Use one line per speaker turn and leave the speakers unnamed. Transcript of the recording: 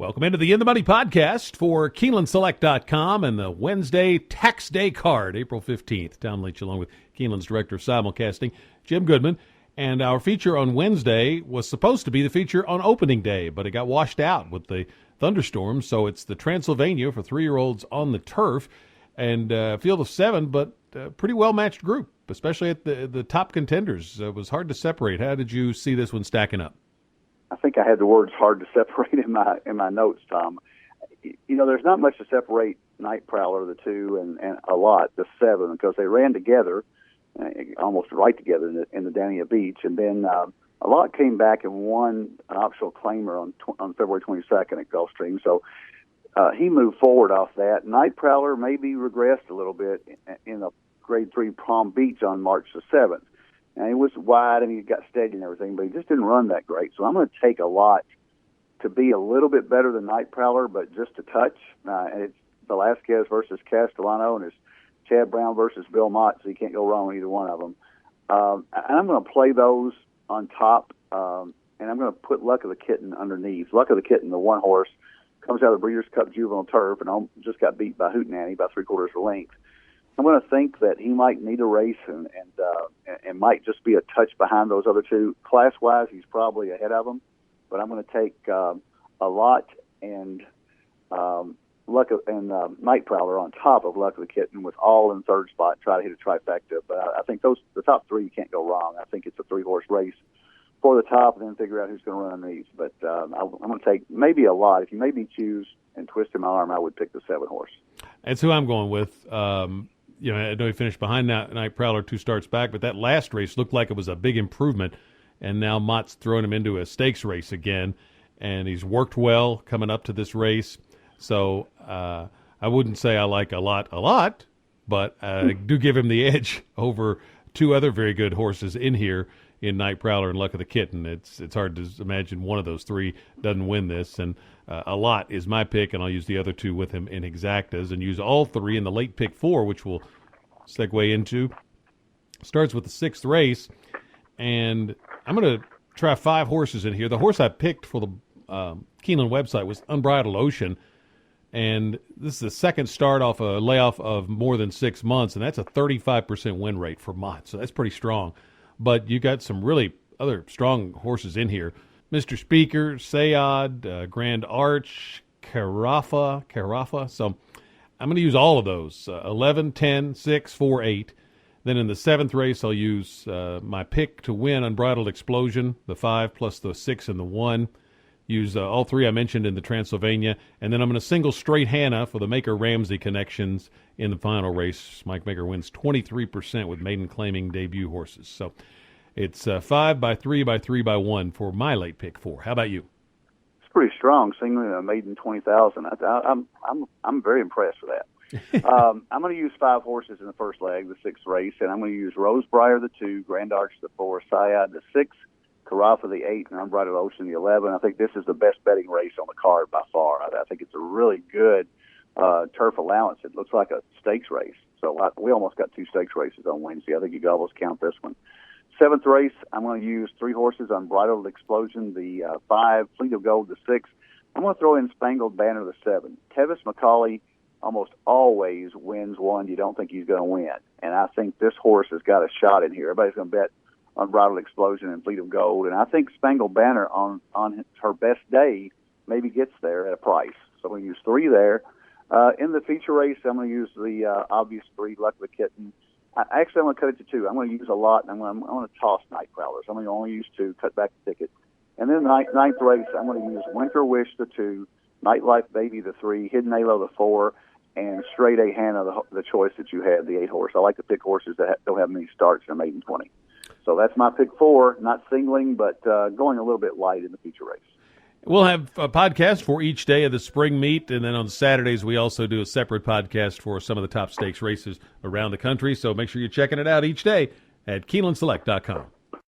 Welcome into the In the Money podcast for KeenelandSelect.com and the Wednesday Tax Day card, April 15th. Tom Leach along with Keeneland's Director of Simulcasting, Jim Goodman. And our feature on Wednesday was supposed to be the feature on opening day, but it got washed out with the thunderstorms. So it's the Transylvania for 3-year-olds on the turf and a field of 7, but a pretty well-matched group, especially at the top contenders. It was hard to separate. How did you see this one stacking up?
I think I had the words "hard to separate" in my notes, Tom. You know, there's not much to separate Night Prowler, the 2, and a lot, the 7, because they ran together, almost right together in the Dania Beach, and then a lot came back and won an optional claimer on February 22nd at Gulfstream. So he moved forward off that. Night Prowler maybe regressed a little bit in a Grade 3 Palm Beach on March the 7th. And he was wide and he got steady and everything, but he just didn't run that great. So I'm going to take a lot to be a little bit better than Night Prowler, but just a touch. And it's Velasquez versus Castellano, and it's Chad Brown versus Bill Mott, so you can't go wrong with either one of them. And I'm going to play those on top, and I'm going to put Luck of the Kitten underneath. Luck of the Kitten, the one horse, comes out of the Breeders' Cup Juvenile Turf and just got beat by Hootenanny by 3/4 of a length. I'm going to think that he might need a race and might just be a touch behind those other two. Class-wise, he's probably ahead of them, but I'm going to take a lot and Night Prowler on top of Luck of the Kitten with all in third spot, try to hit a trifecta. But I think the top 3, you can't go wrong. I think it's a 3-horse race for the top and then figure out who's going to run underneath. But I'm going to take maybe a lot. If you made me choose and twisted my arm, I would pick the 7-horse.
That's who I'm going with. I know he finished behind Night Prowler 2 starts back, but that last race looked like it was a big improvement, and now Mott's throwing him into a stakes race again, and he's worked well coming up to this race. So I wouldn't say I like a lot, but I do give him the edge over 2 other very good horses in here in Night Prowler and Luck of the Kitten. It's hard to imagine one of those 3 doesn't win this, and a lot is my pick, and I'll use the other 2 with him in exactas and use all 3 in the late pick 4, which we'll segue into. Starts with the 6th race, and I'm going to try 5 horses in here. The horse I picked for the Keeneland website was Unbridled Ocean, and this is the second start off a layoff of more than 6 months, and that's a 35% win rate for Mott, so that's pretty strong. But you got some really other strong horses in here. Mr. Speaker, Sayad, Grand Arch, Carafa. So I'm going to use all of those, 11, 10, 6, 4, 8. Then in the 7th race, I'll use my pick to win, Unbridled Explosion, the 5 plus the 6 and the 1. Use all 3 I mentioned in the Transylvania. And then I'm going to single Straight Hannah for the Maker-Ramsey connections in the final race. Mike Maker wins 23% with maiden claiming debut horses. So it's 5 by 3 by 3 by 1 for my late pick 4. How about you?
It's pretty strong, singling a maiden 20,000. I'm very impressed with that. I'm going to use 5 horses in the first leg, the 6th race, and I'm going to use Rosebriar, the 2, Grand Arch, the 4, Sayad, the 6, Carafa, the 8, and Unbridled Ocean, the 11. I think this is the best betting race on the card by far. I think it's a really good turf allowance. It looks like a stakes race. So we almost got 2 stakes races on Wednesday. I think you can almost count this one. 7th race, I'm going to use 3 horses, Unbridled Explosion, the 5, Fleet of Gold, the 6. I'm going to throw in Spangled Banner, the 7. Tevis McCauley almost always wins one you don't think he's going to win. And I think this horse has got a shot in here. Everybody's going to bet Unbridled Explosion and Fleet of Gold. And I think Spangled Banner on her best day maybe gets there at a price. So I'm going to use 3 there. In the feature race, I'm going to use the obvious 3, Luck of the Kitten. I'm going to cut it to 2. I'm going to use a lot, and I'm going to toss Night Prowlers. I'm going to only use 2, cut back the ticket. And then the 9th race, I'm going to use Winter Wish, the 2, Nightlife Baby, the 3, Hidden Halo, the 4, and Straight A Hannah, the choice that you had, the 8 horse. I like to pick horses that don't have many starts in a maiden 20. So that's my pick 4, not singling, but going a little bit light in the feature race.
We'll have a podcast for each day of the spring meet, and then on Saturdays we also do a separate podcast for some of the top stakes races around the country. So make sure you're checking it out each day at KeenelandSelect.com.